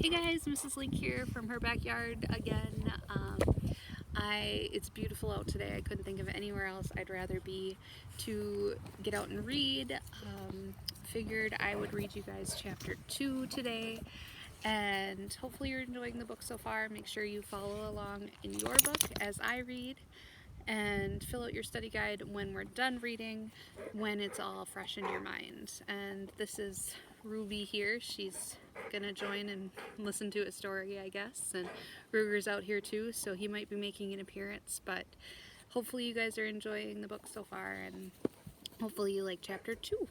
Hey guys, Mrs. Link here from her backyard again. It's beautiful out today. I couldn't think of anywhere else I'd rather be to get out and read. Figured I would read you guys chapter 2 today, and hopefully you're enjoying the book so far. Make sure you follow along in your book as I read, and fill out your study guide when we're done reading, when it's all fresh in your mind. And this is Ruby here. She's gonna join and listen to a story, I guess, and Ruger's out here too, so he might be making an appearance, but hopefully you guys are enjoying the book so far, and hopefully you like chapter 2.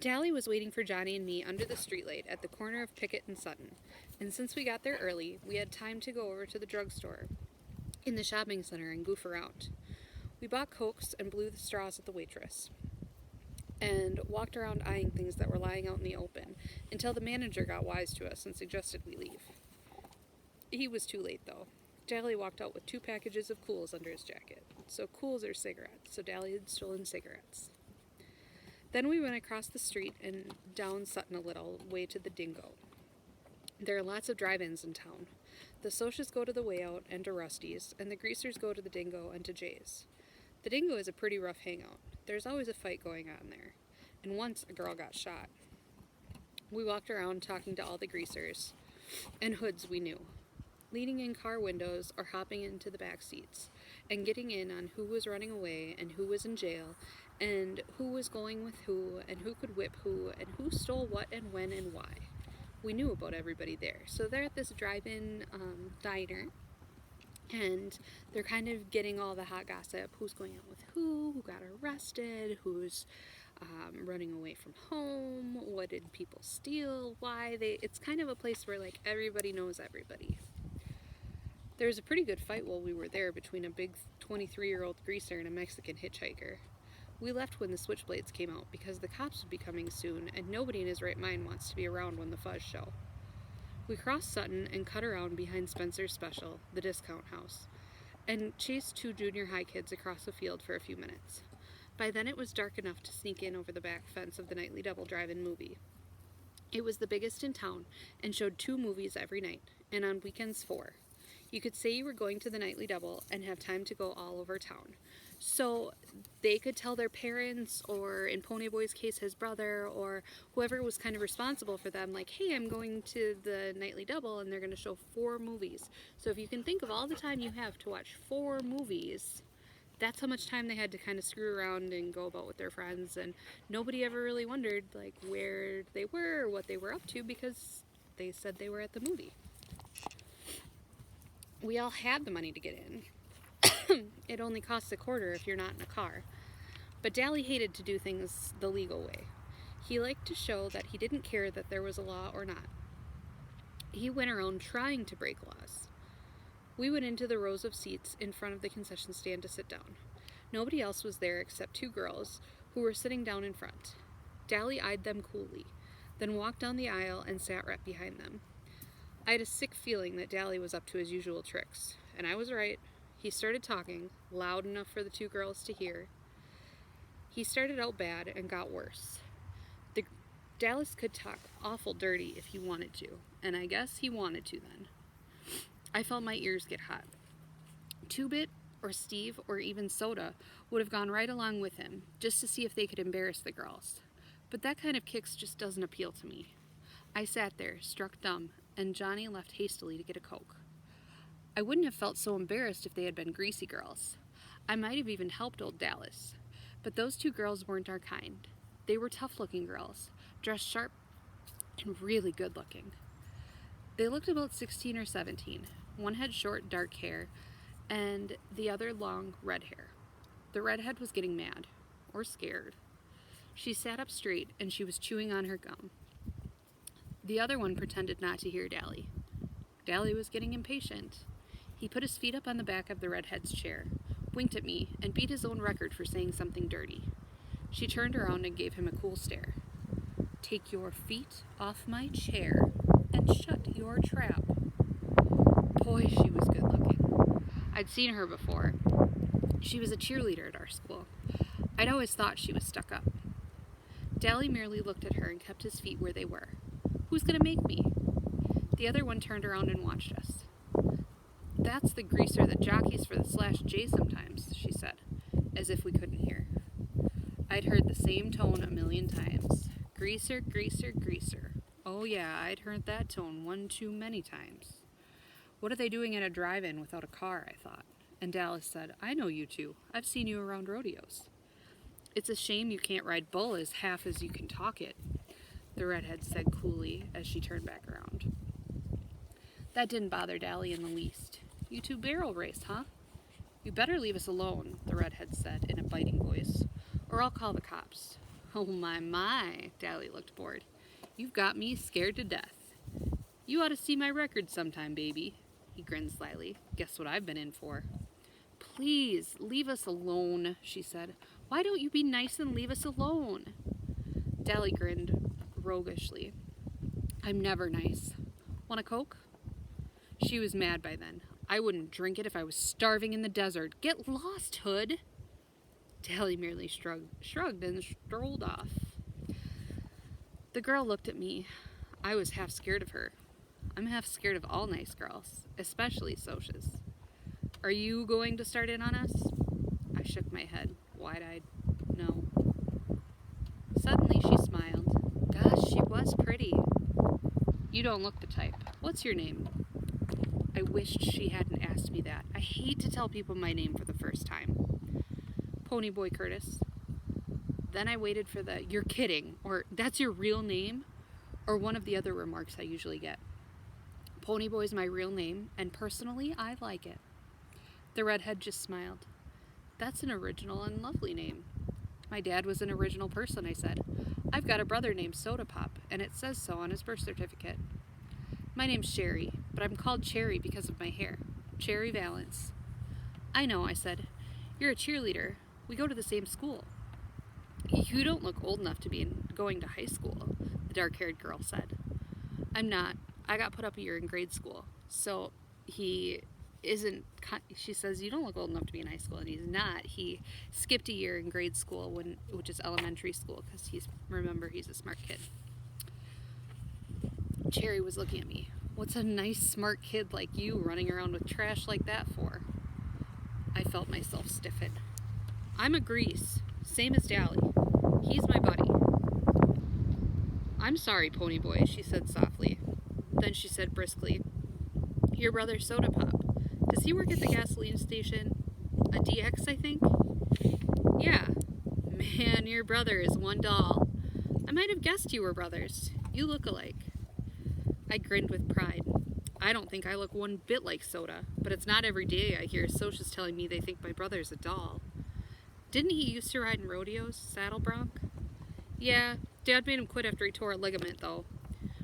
Dally was waiting for Johnny and me under the streetlight at the corner of Pickett and Sutton, and since we got there early, we had time to go over to the drugstore in the shopping center and goof around. We bought Cokes and blew the straws at the waitress, and walked around eyeing things that were lying out in the open until the manager got wise to us and suggested we leave. He was too late, though. Dally walked out with 2 packages of Cools under his jacket. So Cools are cigarettes, so Dally had stolen cigarettes. Then we went across the street and down Sutton a little way to the Dingo. There are lots of drive-ins in town. The Socias go to the Way Out and to Rusty's, and the Greasers go to the Dingo and to Jay's. The Dingo is a pretty rough hangout. There's always a fight going on there, and once a girl got shot. We walked around talking to all the greasers and hoods we knew, leaning in car windows or hopping into the back seats, and getting in on who was running away and who was in jail, and who was going with who, and who could whip who, and who stole what and when and why. We knew about everybody there. So they're at this drive-in diner, and they're kind of getting all the hot gossip, who's going out with who got arrested, who's running away from home, what did people steal, why. It's kind of a place where like everybody knows everybody. There was a pretty good fight while we were there between a big 23-year-old greaser and a Mexican hitchhiker. We left when the Switchblades came out because the cops would be coming soon, and nobody in his right mind wants to be around when the fuzz show. We crossed Sutton and cut around behind Spencer's Special, the discount house, and chased 2 junior high kids across the field for a few minutes. By then it was dark enough to sneak in over the back fence of the Nightly Double drive-in movie. It was the biggest in town and showed 2 movies every night, and on weekends 4. You could say you were going to the Nightly Double and have time to go all over town. So they could tell their parents, or in Ponyboy's case, his brother, or whoever was kind of responsible for them, like, hey, I'm going to the Nightly Double, and they're going to show 4 movies. So if you can think of all the time you have to watch 4 movies, that's how much time they had to kind of screw around and go about with their friends, and nobody ever really wondered, like, where they were or what they were up to, because they said they were at the movie. We all had the money to get in. It only costs a quarter if you're not in a car. But Dally hated to do things the legal way. He liked to show that he didn't care that there was a law or not. He went around trying to break laws. We went into the rows of seats in front of the concession stand to sit down. Nobody else was there except 2 girls who were sitting down in front. Dally eyed them coolly, then walked down the aisle and sat right behind them. I had a sick feeling that Dally was up to his usual tricks, and I was right. He started talking, loud enough for the 2 girls to hear. He started out bad and got worse. Dallas could talk awful dirty if he wanted to, and I guess he wanted to then. I felt my ears get hot. 2-Bit or Steve or even Soda would have gone right along with him, just to see if they could embarrass the girls. But that kind of kicks just doesn't appeal to me. I sat there, struck dumb, and Johnny left hastily to get a Coke. I wouldn't have felt so embarrassed if they had been greasy girls. I might have even helped old Dallas. But those 2 girls weren't our kind. They were tough-looking girls, dressed sharp and really good-looking. They looked about 16 or 17. One had short, dark hair, and the other long, red hair. The redhead was getting mad, or scared. She sat up straight, and she was chewing on her gum. The other one pretended not to hear Dally. Dally was getting impatient. He put his feet up on the back of the redhead's chair, winked at me, and beat his own record for saying something dirty. She turned around and gave him a cool stare. "Take your feet off my chair and shut your trap." Boy, she was good looking. I'd seen her before. She was a cheerleader at our school. I'd always thought she was stuck up. Dally merely looked at her and kept his feet where they were. Who's gonna make me? The other one turned around and watched us. That's the greaser that jockeys for the Slash J sometimes, she said, as if we couldn't hear. I'd heard the same tone a million times. Greaser, greaser, greaser. Oh yeah, I'd heard that tone one too many times. What are they doing at a drive-in without a car, I thought. And Dallas said, I know you two. I've seen you around rodeos. It's a shame you can't ride bull as half as you can talk it, the redhead said coolly as she turned back around. That didn't bother Dally in the least. You two barrel race, huh? You better leave us alone, the redhead said in a biting voice, or I'll call the cops. Oh my, Dally looked bored. You've got me scared to death. You ought to see my record sometime, baby. He grinned slyly. Guess what I've been in for. Please, leave us alone, she said. Why don't you be nice and leave us alone? Dally grinned roguishly. I'm never nice. Want a Coke? She was mad by then. I wouldn't drink it if I was starving in the desert. Get lost, Hood. Dally merely shrugged and strolled off. The girl looked at me. I was half scared of her. I'm half scared of all nice girls, especially Soch's. Are you going to start in on us? I shook my head, wide-eyed. No. Suddenly she smiled. Gosh, she was pretty. You don't look the type. What's your name? I wished she hadn't asked me that. I hate to tell people my name for the first time. Ponyboy Curtis. Then I waited for the, you're kidding, or that's your real name, or one of the other remarks I usually get. Ponyboy's my real name, and personally, I like it. The redhead just smiled. That's an original and lovely name. My dad was an original person, I said. I've got a brother named Soda Pop, and it says so on his birth certificate. My name's Sherry, but I'm called Cherry because of my hair. Cherry Valance. I know, I said. You're a cheerleader. We go to the same school. You don't look old enough to be going to high school, the dark-haired girl said. I'm not. I got put up a year in grade school. So he isn't, she says, you don't look old enough to be in high school, and he's not. He skipped a year in grade school, which is elementary school, because he's a smart kid. Cherry was looking at me. What's a nice, smart kid like you running around with trash like that for? I felt myself stiffen. I'm a grease, same as Dally. He's my buddy. I'm sorry, Ponyboy, she said softly. Then she said briskly, your brother's Soda Pop. Does he work at the gasoline station? A DX, I think? Yeah. Man, your brother is one doll. I might have guessed you were brothers. You look alike. I grinned with pride. I don't think I look one bit like Soda, but it's not every day I hear Soch's telling me they think my brother's a doll. Didn't he used to ride in rodeos, saddle bronc? Yeah, Dad made him quit after he tore a ligament, though.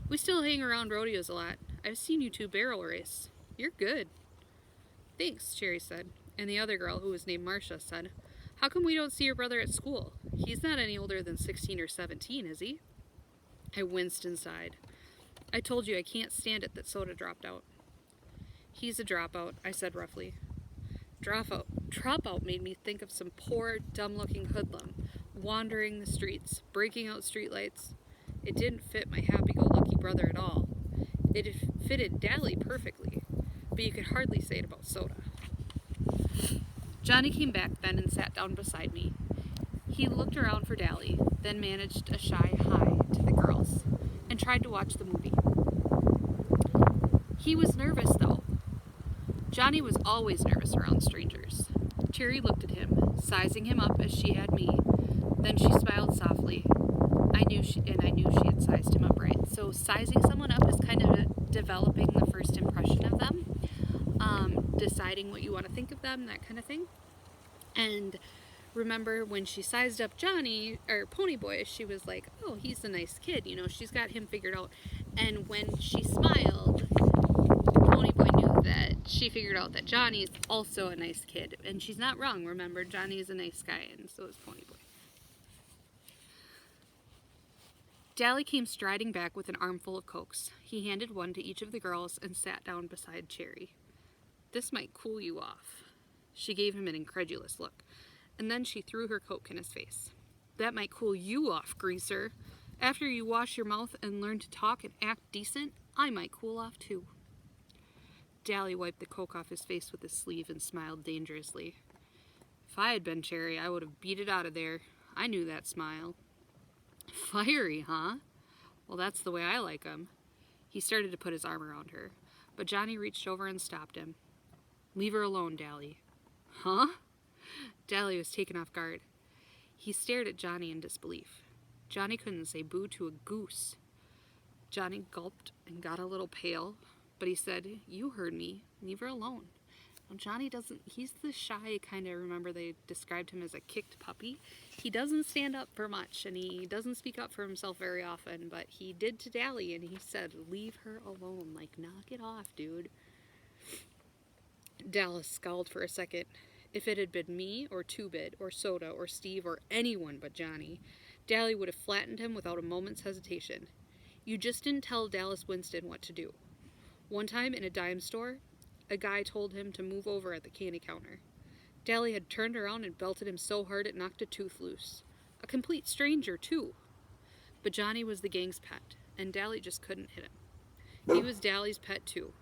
We still hang around rodeos a lot. I've seen you two barrel race. You're good. Thanks, Cherry said, and the other girl, who was named Marcia, said, How come we don't see your brother at school? He's not any older than 16 or 17, is he? I winced and sighed. I told you I can't stand it that Soda dropped out. He's a dropout, I said roughly. Dropout made me think of some poor, dumb-looking hoodlum, wandering the streets, breaking out streetlights. It didn't fit my happy-go-lucky brother at all. It fitted Dally perfectly, but you could hardly say it about Soda. Johnny came back then and sat down beside me. He looked around for Dally, then managed a shy hi to the girls, and tried to watch the movie. He was nervous, though. Johnny was always nervous around strangers. Cherry looked at him, sizing him up as she had me. Then she smiled softly. I knew she had sized him up right. So sizing someone up is kind of developing the first impression of them, deciding what you want to think of them, that kind of thing. And remember when she sized up Johnny, or Ponyboy, she was like, oh, he's a nice kid, she's got him figured out. And when she smiled, Ponyboy knew that she figured out that Johnny's also a nice kid. And she's not wrong, remember, Johnny's a nice guy, and so is Ponyboy. Dally came striding back with an armful of Cokes. He handed one to each of the girls and sat down beside Cherry. This might cool you off. She gave him an incredulous look, and then she threw her Coke in his face. That might cool you off, greaser. After you wash your mouth and learn to talk and act decent, I might cool off too. Dally wiped the coke off his face with his sleeve and smiled dangerously. If I had been Cherry, I would have beat it out of there. I knew that smile. Fiery, huh? Well, that's the way I like 'em. He started to put his arm around her, but Johnny reached over and stopped him. Leave her alone, Dally. Huh? Dally was taken off guard. He stared at Johnny in disbelief. Johnny couldn't say boo to a goose. Johnny gulped and got a little pale, but he said, You heard me. Leave her alone. Now, Johnny doesn't, he's the shy kind of, remember they described him as a kicked puppy. He doesn't stand up for much, and he doesn't speak up for himself very often, but he did to Dally, and he said, leave her alone. Like, knock it off, dude. Dallas scowled for a second. If it had been me, or Two-Bit, or Soda, or Steve, or anyone but Johnny, Dally would have flattened him without a moment's hesitation. You just didn't tell Dallas Winston what to do. One time in a dime store, a guy told him to move over at the candy counter. Dally had turned around and belted him so hard it knocked a tooth loose. A complete stranger, too. But Johnny was the gang's pet, and Dally just couldn't hit him. He was Dally's pet, too.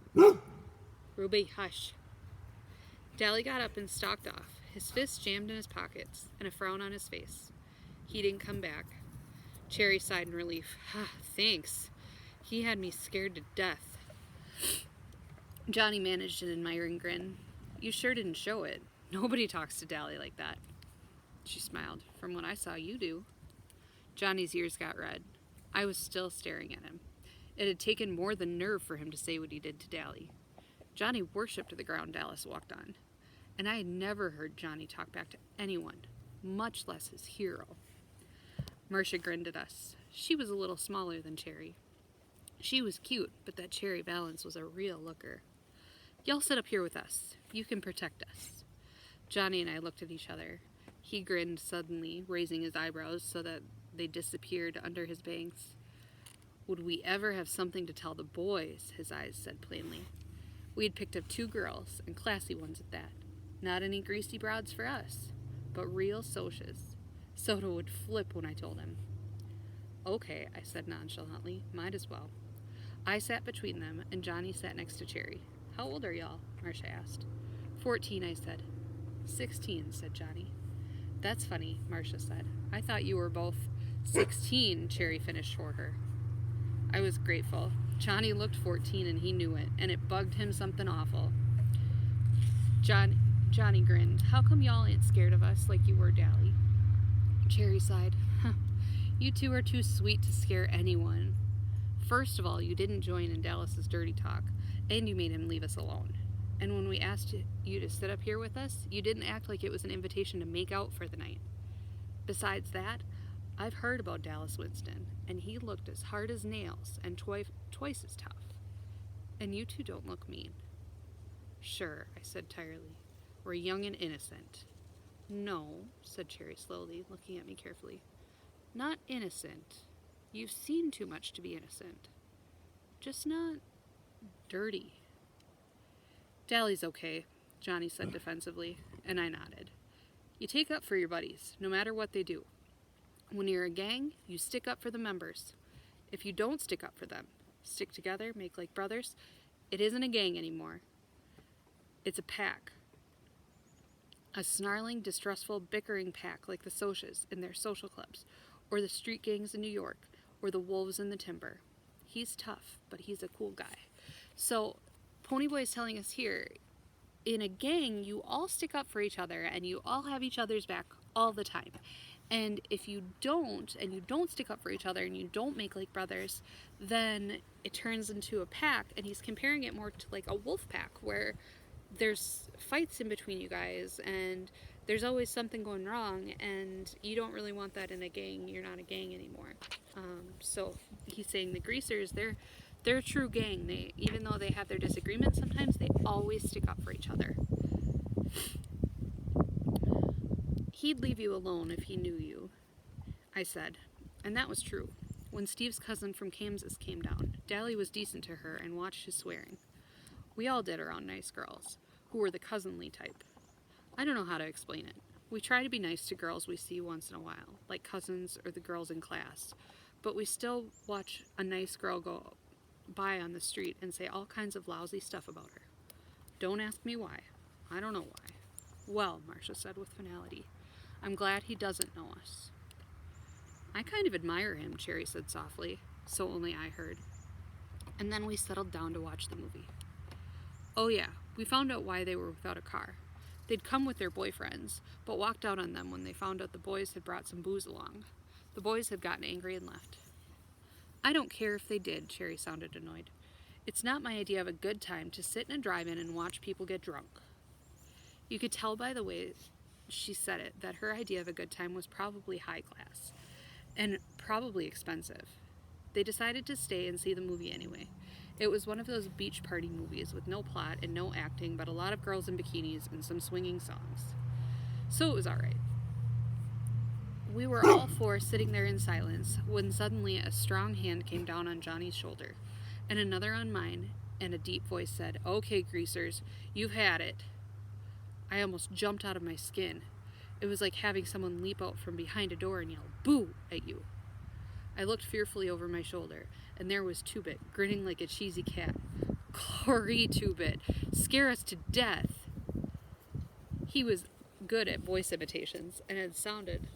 Ruby, hush. Dally got up and stalked off, his fists jammed in his pockets, and a frown on his face. He didn't come back. Cherry sighed in relief. Thanks. He had me scared to death. Johnny managed an admiring grin. You sure didn't show it. Nobody talks to Dally like that. She smiled. From what I saw, you do. Johnny's ears got red. I was still staring at him. It had taken more than nerve for him to say what he did to Dally. Johnny worshipped the ground Dallas walked on, and I had never heard Johnny talk back to anyone, much less his hero. Marcia grinned at us. She was a little smaller than Cherry. She was cute, but that Cherry Valance was a real looker. Y'all sit up here with us. You can protect us. Johnny and I looked at each other. He grinned suddenly, raising his eyebrows so that they disappeared under his bangs. Would we ever have something to tell the boys? His eyes said plainly. We had picked up 2 girls, and classy ones at that. Not any greasy broads for us, but real socias. Soda would flip when I told him. Okay, I said nonchalantly. Might as well. I sat between them, and Johnny sat next to Cherry. How old are y'all? Marcia asked. 14, I said. 16, said Johnny. That's funny, Marcia said. I thought you were both 16, Cherry finished for her. I was grateful. Johnny looked 14 and he knew it, and it bugged him something awful. Johnny grinned. How come y'all ain't scared of us like you were Dally? Cherry sighed. You two are too sweet to scare anyone. First of all, you didn't join in Dallas's dirty talk, and you made him leave us alone. And when we asked you to sit up here with us, you didn't act like it was an invitation to make out for the night. Besides that, I've heard about Dallas Winston, and he looked as hard as nails and twice as tough. And you two don't look mean. Sure, I said tiredly. We're young and innocent. No, said Cherry slowly, looking at me carefully. Not innocent. You've seen too much to be innocent. Just not dirty. Dally's okay, Johnny said defensively, and I nodded. You take up for your buddies, no matter what they do. When you're a gang, you stick up for the members. If you don't stick up for them, stick together, make like brothers, it isn't a gang anymore. It's a pack. A snarling, distrustful, bickering pack like the Socias in their social clubs, or the street gangs in New York, or the wolves in the timber. He's tough, but he's a cool guy. So, Ponyboy is telling us here, in a gang, you all stick up for each other, and you all have each other's back all the time. And if you don't, and you don't stick up for each other, and you don't make like brothers, then it turns into a pack, and he's comparing it more to like a wolf pack, where there's fights in between you guys, and there's always something going wrong, and you don't really want that in a gang. You're not a gang anymore. So he's saying the greasers, they're a true gang. They, even though they have their disagreements sometimes, they always stick up for each other. He'd leave you alone if he knew you, I said, and that was true. When Steve's cousin from Kansas came down, Dally was decent to her and watched his swearing. We all did around nice girls, who were the cousinly type. I don't know how to explain it. We try to be nice to girls we see once in a while, like cousins or the girls in class, but we still watch a nice girl go by on the street and say all kinds of lousy stuff about her. Don't ask me why. I don't know why. Well, Marcia said with finality, I'm glad he doesn't know us. I kind of admire him, Cherry said softly, so only I heard. And then we settled down to watch the movie. Oh yeah, we found out why they were without a car. They'd come with their boyfriends, but walked out on them when they found out the boys had brought some booze along. The boys had gotten angry and left. I don't care if they did, Cherry sounded annoyed. It's not my idea of a good time to sit in a drive-in and watch people get drunk. You could tell by the way she said it that her idea of a good time was probably high class, and probably expensive. They decided to stay and see the movie anyway. It was one of those beach party movies with no plot and no acting, but a lot of girls in bikinis and some swinging songs. So it was alright. We were all four sitting there in silence when suddenly a strong hand came down on Johnny's shoulder, and another on mine, and a deep voice said, "Okay, greasers, you've had it." I almost jumped out of my skin. It was like having someone leap out from behind a door and yell, "Boo!" at you. I looked fearfully over my shoulder, and there was Two-Bit, grinning like a cheesy cat. Glory, Two-Bit! Scare us to death! He was good at voice imitations, and had sounded,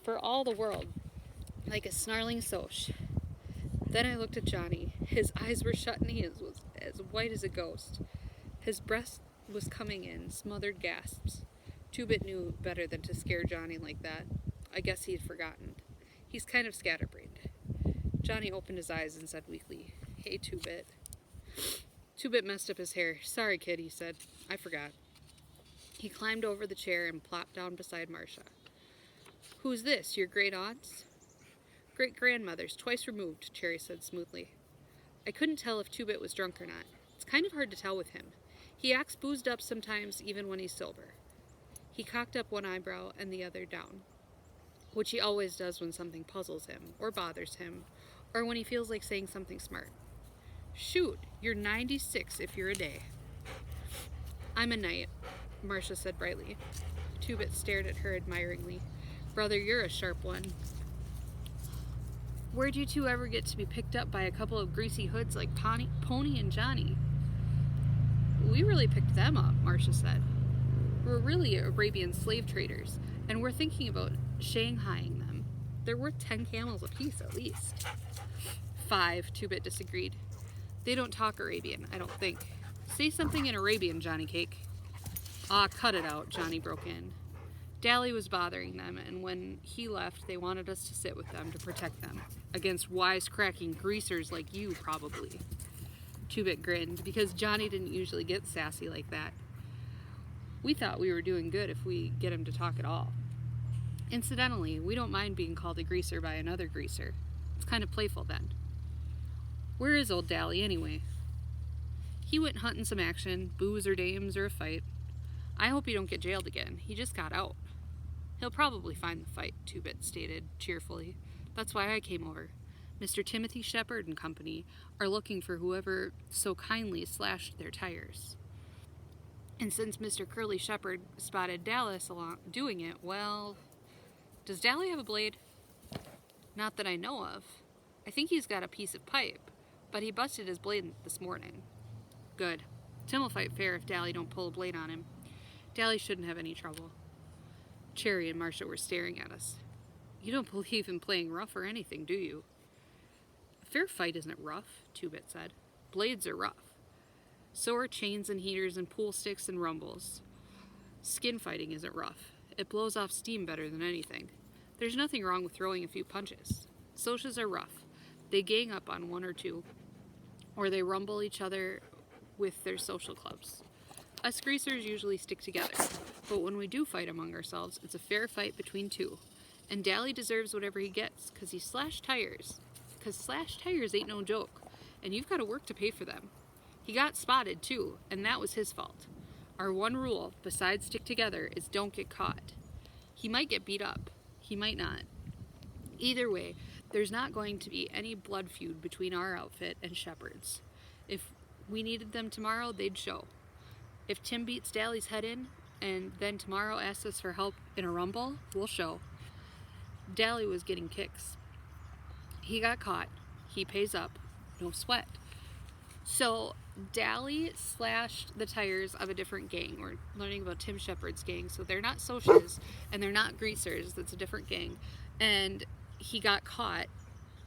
for all the world, like a snarling Soch. Then I looked at Johnny. His eyes were shut and he was as white as a ghost. His breath was coming in smothered gasps. Two-Bit knew better than to scare Johnny like that. I guess he'd forgotten. He's kind of scatterbrained. Johnny opened his eyes and said weakly, "Hey, Two-Bit." Two-Bit messed up his hair. "Sorry, kid," he said. "I forgot." He climbed over the chair and plopped down beside Marcia. "Who's this, your great-aunts?" "Great-grandmothers, twice removed," Cherry said smoothly. I couldn't tell if Two-Bit was drunk or not. It's kind of hard to tell with him. He acts boozed up sometimes, even when he's sober. He cocked up one eyebrow and the other down, which he always does when something puzzles him, or bothers him, or when he feels like saying something smart. "Shoot, you're 96 if you're a day." "I'm a knight," Marcia said brightly. Two-Bit stared at her admiringly. "Brother, you're a sharp one." "Where'd you two ever get to be picked up by a couple of greasy hoods like Pony and Johnny?" "We really picked them up," Marcia said. "We're really Arabian slave traders, and we're thinking about shanghaiing them. They're worth 10 camels apiece at least." 5, Two-Bit disagreed. "They don't talk Arabian, I don't think. Say something in Arabian, Johnny Cake." "Ah, cut it out," Johnny broke in. Dally was bothering them, and when he left, they wanted us to sit with them to protect them. Against wisecracking greasers like you, probably. Two-Bit grinned, because Johnny didn't usually get sassy like that. We thought we were doing good if we get him to talk at all. Incidentally, we don't mind being called a greaser by another greaser. It's kind of playful then. "Where is old Dally, anyway?" "He went hunting some action, booze or dames or a fight. I hope he don't get jailed again. He just got out." "He'll probably find the fight," Two-Bit stated cheerfully. "That's why I came over. Mr. Timothy Shepard and company are looking for whoever so kindly slashed their tires. And since Mr. Curly Shepard spotted Dallas along doing it, well, does Dally have a blade?" "Not that I know of. I think he's got a piece of pipe, but he busted his blade this morning." "Good. Tim will fight fair if Dally don't pull a blade on him. Dally shouldn't have any trouble." Cherry and Marcia were staring at us. "You don't believe in playing rough or anything, do you?" "A fair fight isn't rough," Two-Bit said. "Blades are rough. So are chains and heaters and pool sticks and rumbles. Skin fighting isn't rough. It blows off steam better than anything. There's nothing wrong with throwing a few punches. Socias are rough. They gang up on one or two, or they rumble each other with their social clubs. Us greasers usually stick together, but when we do fight among ourselves, it's a fair fight between two. And Dally deserves whatever he gets, 'cause he slashed tires. 'Cause slashed tires ain't no joke, and you've got to work to pay for them. He got spotted, too, and that was his fault. Our one rule, besides stick together, is don't get caught. He might get beat up. He might not. Either way, there's not going to be any blood feud between our outfit and Shepard's. If we needed them tomorrow, they'd show. If Tim beats Dally's head in, and then tomorrow asks us for help in a rumble, we'll show. Dally was getting kicks. He got caught. He pays up. No sweat. So Dally slashed the tires of a different gang. We're learning about Tim Shepard's gang. So they're not Socias and they're not Greasers. That's a different gang. And he got caught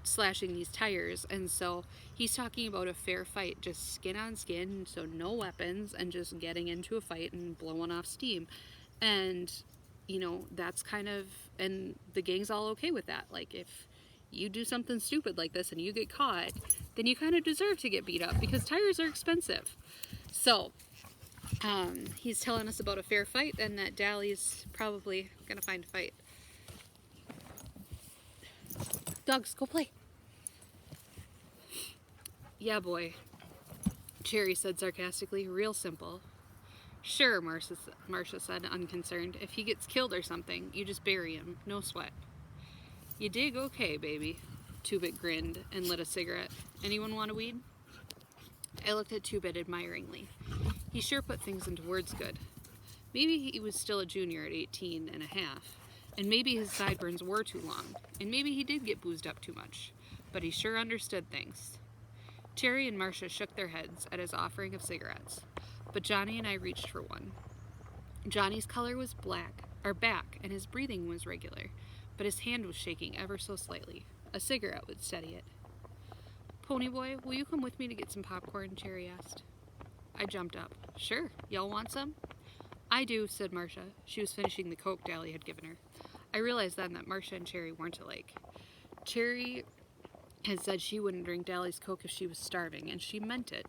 slashing these tires. And so he's talking about a fair fight, just skin on skin, so no weapons, and just getting into a fight and blowing off steam. And, you know, that's kind of, and the gang's all okay with that. Like, if you do something stupid like this and you get caught, then you kind of deserve to get beat up because tires are expensive. So he's telling us about a fair fight and that Dally's probably gonna find a fight. Dogs, go play. Yeah, boy, Cherry said sarcastically. Real simple. Sure, Marcia said, unconcerned. If he gets killed or something, you just bury him. No sweat. You dig okay, baby. Two-Bit grinned and lit a cigarette. Anyone want a weed? I looked at Two-Bit admiringly. He sure put things into words good. Maybe he was still a junior at 18 and a half, and maybe his sideburns were too long, and maybe he did get boozed up too much, but he sure understood things. Cherry and Marcia shook their heads at his offering of cigarettes, but Johnny and I reached for one. Johnny's color was back, and his breathing was regular, but his hand was shaking ever so slightly. A cigarette would steady it. Ponyboy, will you come with me to get some popcorn? Cherry asked. I jumped up. Sure. Y'all want some? I do, said Marcia. She was finishing the Coke Dally had given her. I realized then that Marcia and Cherry weren't alike. Cherry had said she wouldn't drink Dally's Coke if she was starving, and she meant it.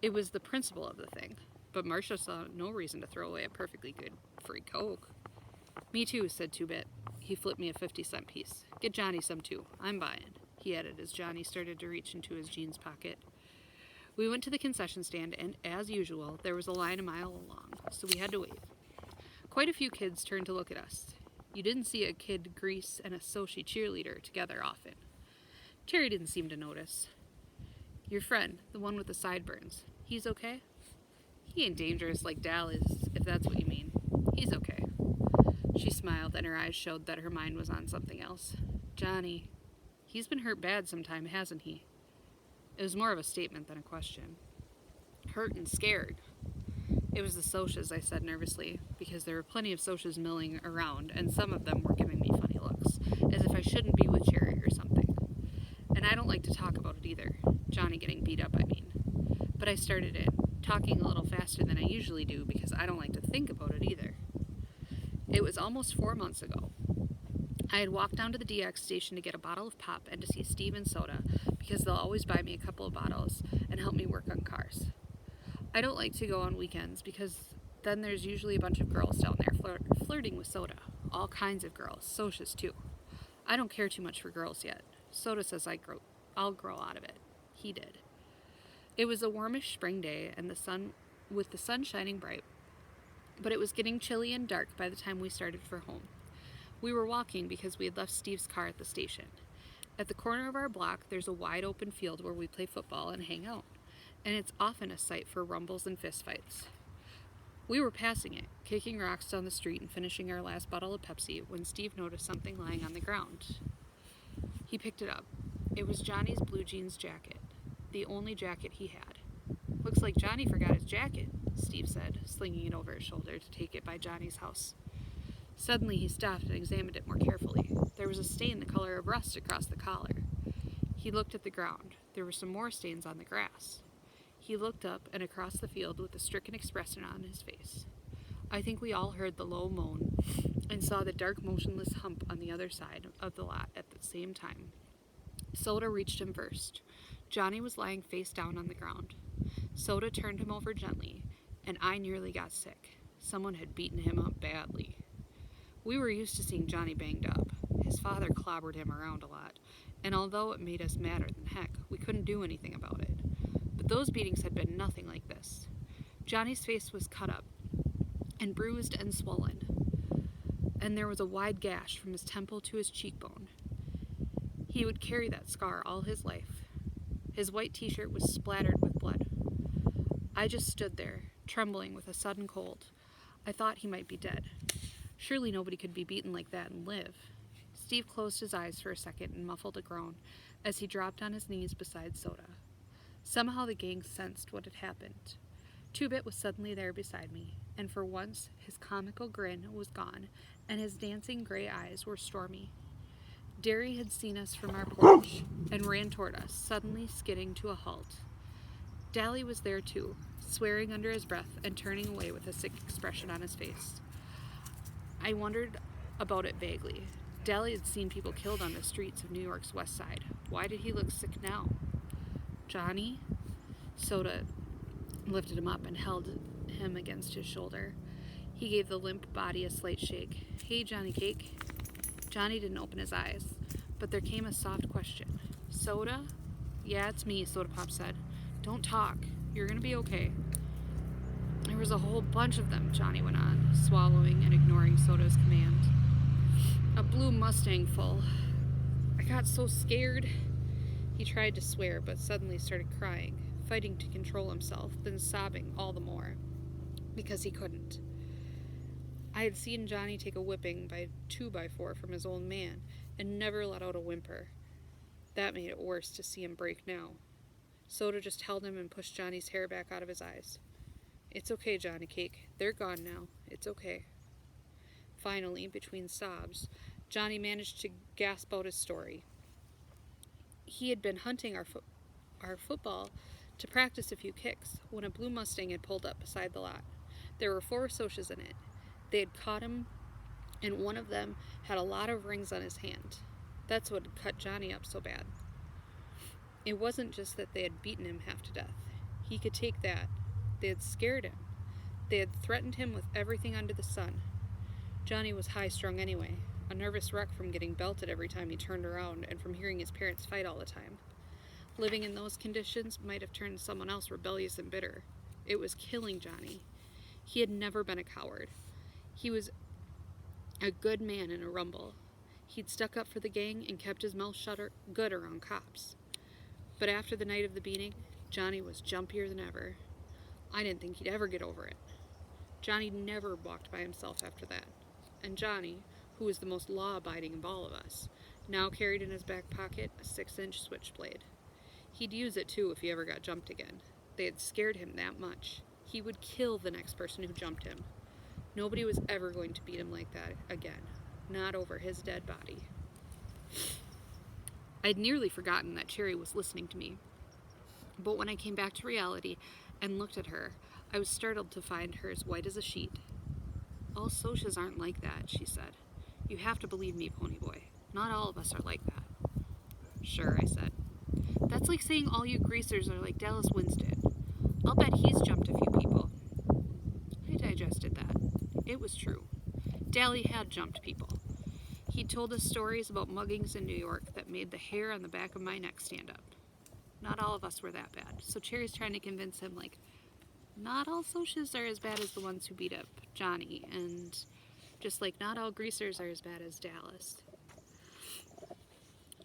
It was the principle of the thing. But Marcia saw no reason to throw away a perfectly good free Coke. Me too, said Two-Bit. He flipped me a 50-cent piece. Get Johnny some too. I'm buying, he added as Johnny started to reach into his jeans pocket. We went to the concession stand, and as usual, there was a line a mile long, so we had to wait. Quite a few kids turned to look at us. You didn't see a kid Grease and a Sochi cheerleader together often. Cherry didn't seem to notice. Your friend, the one with the sideburns, he's okay? He ain't dangerous like Dal is, if that's what you mean. He's okay. She smiled, and her eyes showed that her mind was on something else. Johnny, he's been hurt bad sometime, hasn't he? It was more of a statement than a question. Hurt and scared. It was the Socias, I said nervously, because there were plenty of Socias milling around, and some of them were giving me funny looks, as if I shouldn't be with Cherry or something. And I don't like to talk about it either. Johnny getting beat up, I mean. But I started in, talking a little faster than I usually do, because I don't like to think about it either. It was almost 4 months ago. I had walked down to the DX station to get a bottle of pop and to see Steve and Soda, because they'll always buy me a couple of bottles and help me work on cars. I don't like to go on weekends because then there's usually a bunch of girls down there flirting with Soda. All kinds of girls, Socias too. I don't care too much for girls yet. Soda says I'll grow out of it. He did. It was a warmish spring day and the sun shining bright, but it was getting chilly and dark by the time we started for home. We were walking because we had left Steve's car at the station. At the corner of our block, there's a wide open field where we play football and hang out, and it's often a site for rumbles and fistfights. We were passing it, kicking rocks down the street and finishing our last bottle of Pepsi when Steve noticed something lying on the ground. He picked it up. It was Johnny's blue jeans jacket, the only jacket he had. Looks like Johnny forgot his jacket, Steve said, slinging it over his shoulder to take it by Johnny's house. Suddenly he stopped and examined it more carefully. There was a stain the color of rust across the collar. He looked at the ground. There were some more stains on the grass. He looked up and across the field with a stricken expression on his face. I think we all heard the low moan and saw the dark, motionless hump on the other side of the lot at the same time. Soda reached him first. Johnny was lying face down on the ground. Soda turned him over gently, and I nearly got sick. Someone had beaten him up badly. We were used to seeing Johnny banged up. His father clobbered him around a lot, and although it made us madder than heck, we couldn't do anything about it. But those beatings had been nothing like this. Johnny's face was cut up, and bruised and swollen, and there was a wide gash from his temple to his cheekbone. He would carry that scar all his life. His white t-shirt was splattered with blood. I just stood there, trembling with a sudden cold. I thought he might be dead. Surely nobody could be beaten like that and live. Steve closed his eyes for a second and muffled a groan as he dropped on his knees beside Soda. Somehow the gang sensed what had happened. Two-Bit was suddenly there beside me, and for once his comical grin was gone, and his dancing gray eyes were stormy. Derry had seen us from our porch and ran toward us, suddenly skidding to a halt. Dally was there too, swearing under his breath and turning away with a sick expression on his face. I wondered about it vaguely. Dally had seen people killed on the streets of New York's West Side. Why did he look sick now? Johnny? Soda lifted him up and held him against his shoulder. He gave the limp body a slight shake. Hey, Johnny Cake. Johnny didn't open his eyes, but there came a soft question. Soda? Yeah, it's me, Soda Pop said. Don't talk. You're gonna be okay. There was a whole bunch of them, Johnny went on, swallowing and ignoring Soda's command. A blue Mustang full. I got so scared. He tried to swear, but suddenly started crying, fighting to control himself, then sobbing all the more, because he couldn't. I had seen Johnny take a whipping by 2x4 from his old man, and never let out a whimper. That made it worse to see him break now. Soda just held him and pushed Johnny's hair back out of his eyes. It's okay, Johnny Cake. They're gone now. It's okay. Finally, between sobs, Johnny managed to gasp out his story. He had been hunting our football to practice a few kicks when a blue Mustang had pulled up beside the lot. There were 4 Socs in it. They had caught him, and one of them had a lot of rings on his hand. That's what had cut Johnny up so bad. It wasn't just that they had beaten him half to death. He could take that. They had scared him. They had threatened him with everything under the sun. Johnny was high-strung anyway, a nervous wreck from getting belted every time he turned around and from hearing his parents fight all the time. Living in those conditions might have turned someone else rebellious and bitter. It was killing Johnny. He had never been a coward. He was a good man in a rumble. He'd stuck up for the gang and kept his mouth shut good around cops. But after the night of the beating, Johnny was jumpier than ever. I didn't think he'd ever get over it. Johnny never walked by himself after that. And Johnny, who was the most law-abiding of all of us, now carried in his back pocket a 6-inch switchblade. He'd use it, too, if he ever got jumped again. They had scared him that much. He would kill the next person who jumped him. Nobody was ever going to beat him like that again. Not over his dead body. I'd nearly forgotten that Cherry was listening to me. But when I came back to reality and looked at her, I was startled to find her as white as a sheet. All Socs aren't like that, she said. You have to believe me, Ponyboy. Not all of us are like that. Sure, I said. That's like saying all you greasers are like Dallas Winston. I'll bet he's jumped a few people. I digested that. It was true. Dally had jumped people. He'd told us stories about muggings in New York that made the hair on the back of my neck stand up. Not all of us were that bad, so Cherry's trying to convince him, like, not all Socs are as bad as the ones who beat up Johnny, and just like not all greasers are as bad as Dallas.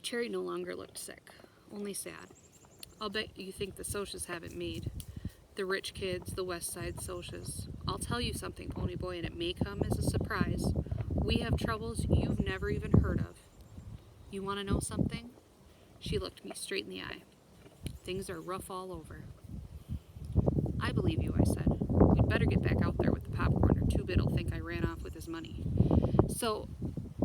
Cherry no longer looked sick, only sad. I'll bet you think the Socs have it made. The rich kids, the West Side Socs. I'll tell you something, Ponyboy, and it may come as a surprise. We have troubles you've never even heard of. You want to know something? She looked me straight in the eye. Things are rough all over. I believe you, I said. We'd better get back out there with the popcorn or Two-Bit'll think I ran off with his money. So,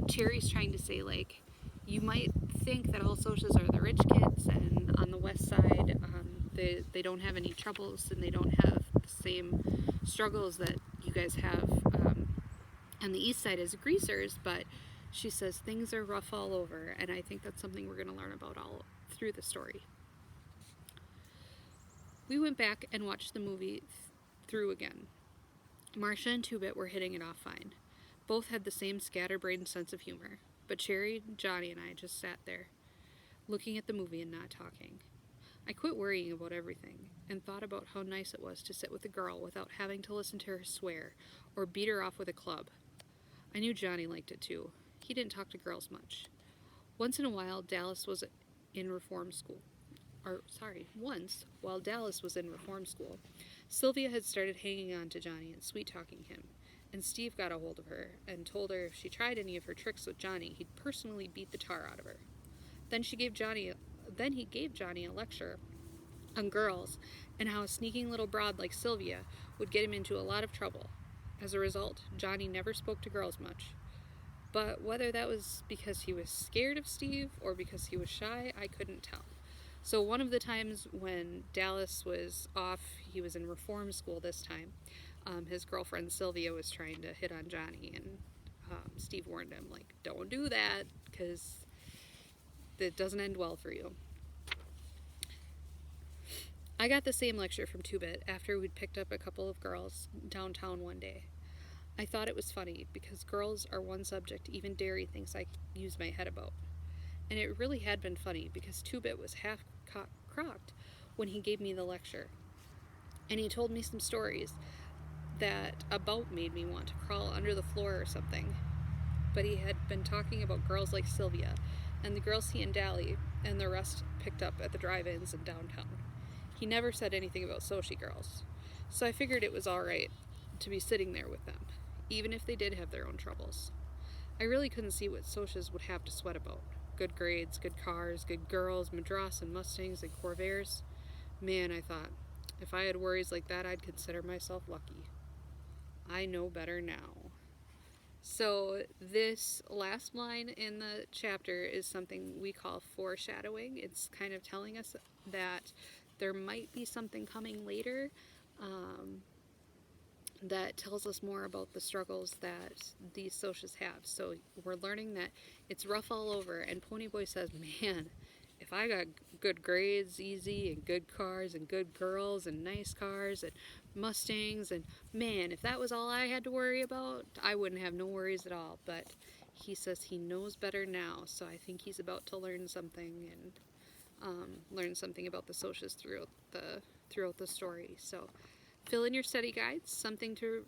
Cherry's trying to say, like, you might think that all Socs are the rich kids, and on the West Side, they don't have any troubles, and they don't have the same struggles that you guys have on the East Side as greasers, but she says things are rough all over, and I think that's something we're going to learn about all through the story. We went back and watched the movie through again. Marcia and Two-Bit were hitting it off fine. Both had the same scatterbrained sense of humor, but Cherry, Johnny, and I just sat there, looking at the movie and not talking. I quit worrying about everything, and thought about how nice it was to sit with a girl without having to listen to her swear, or beat her off with a club. I knew Johnny liked it too. He didn't talk to girls much. Once in a while, Dallas was in reform school. Once, while Dallas was in reform school, Sylvia had started hanging on to Johnny and sweet-talking him, and Steve got a hold of her and told her if she tried any of her tricks with Johnny, he'd personally beat the tar out of her. Then she gave Johnny then he gave Johnny a lecture on girls and how a sneaking little broad like Sylvia would get him into a lot of trouble. As a result, Johnny never spoke to girls much. But whether that was because he was scared of Steve or because he was shy, I couldn't tell. So one of the times when Dallas was off, he was in reform school this time. His girlfriend Sylvia was trying to hit on Johnny, and Steve warned him, like, don't do that, because it doesn't end well for you. I got the same lecture from Two-Bit after we'd picked up a couple of girls downtown one day. I thought it was funny because girls are one subject even Derry thinks I use my head about. And it really had been funny because Two-Bit was half crocked when he gave me the lecture. And he told me some stories that about made me want to crawl under the floor or something. But he had been talking about girls like Sylvia and the girls he and Dally and the rest picked up at the drive-ins in downtown. He never said anything about Sochi girls. So I figured it was alright to be sitting there with them, even if they did have their own troubles. I really couldn't see what Sochas would have to sweat about. Good grades, good cars, good girls, Madras and Mustangs and Corvairs. Man, I thought, if I had worries like that, I'd consider myself lucky. I know better now. So this last line in the chapter is something we call foreshadowing. It's kind of telling us that there might be something coming later that tells us more about the struggles that these Sochas have. So we're learning that it's rough all over, and Ponyboy says, man, if I got good grades easy and good cars and good girls and nice cars and Mustangs, and man, if that was all I had to worry about, I wouldn't have no worries at all. But he says he knows better now, so I think he's about to learn something and learn something about the Sochas throughout the story. So fill in your study guides. Something to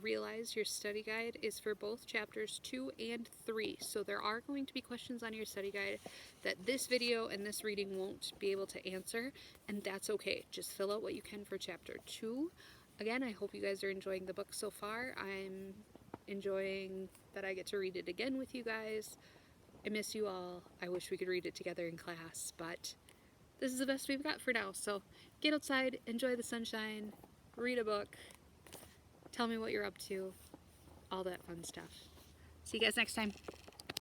realize: your study guide is for both chapters 2 and 3. So there are going to be questions on your study guide that this video and this reading won't be able to answer, and that's okay. Just fill out what you can for chapter 2. Again, I hope you guys are enjoying the book so far. I'm enjoying that I get to read it again with you guys. I miss you all. I wish we could read it together in class, but this is the best we've got for now. So get outside, enjoy the sunshine, read a book, tell me what you're up to, all that fun stuff. See you guys next time.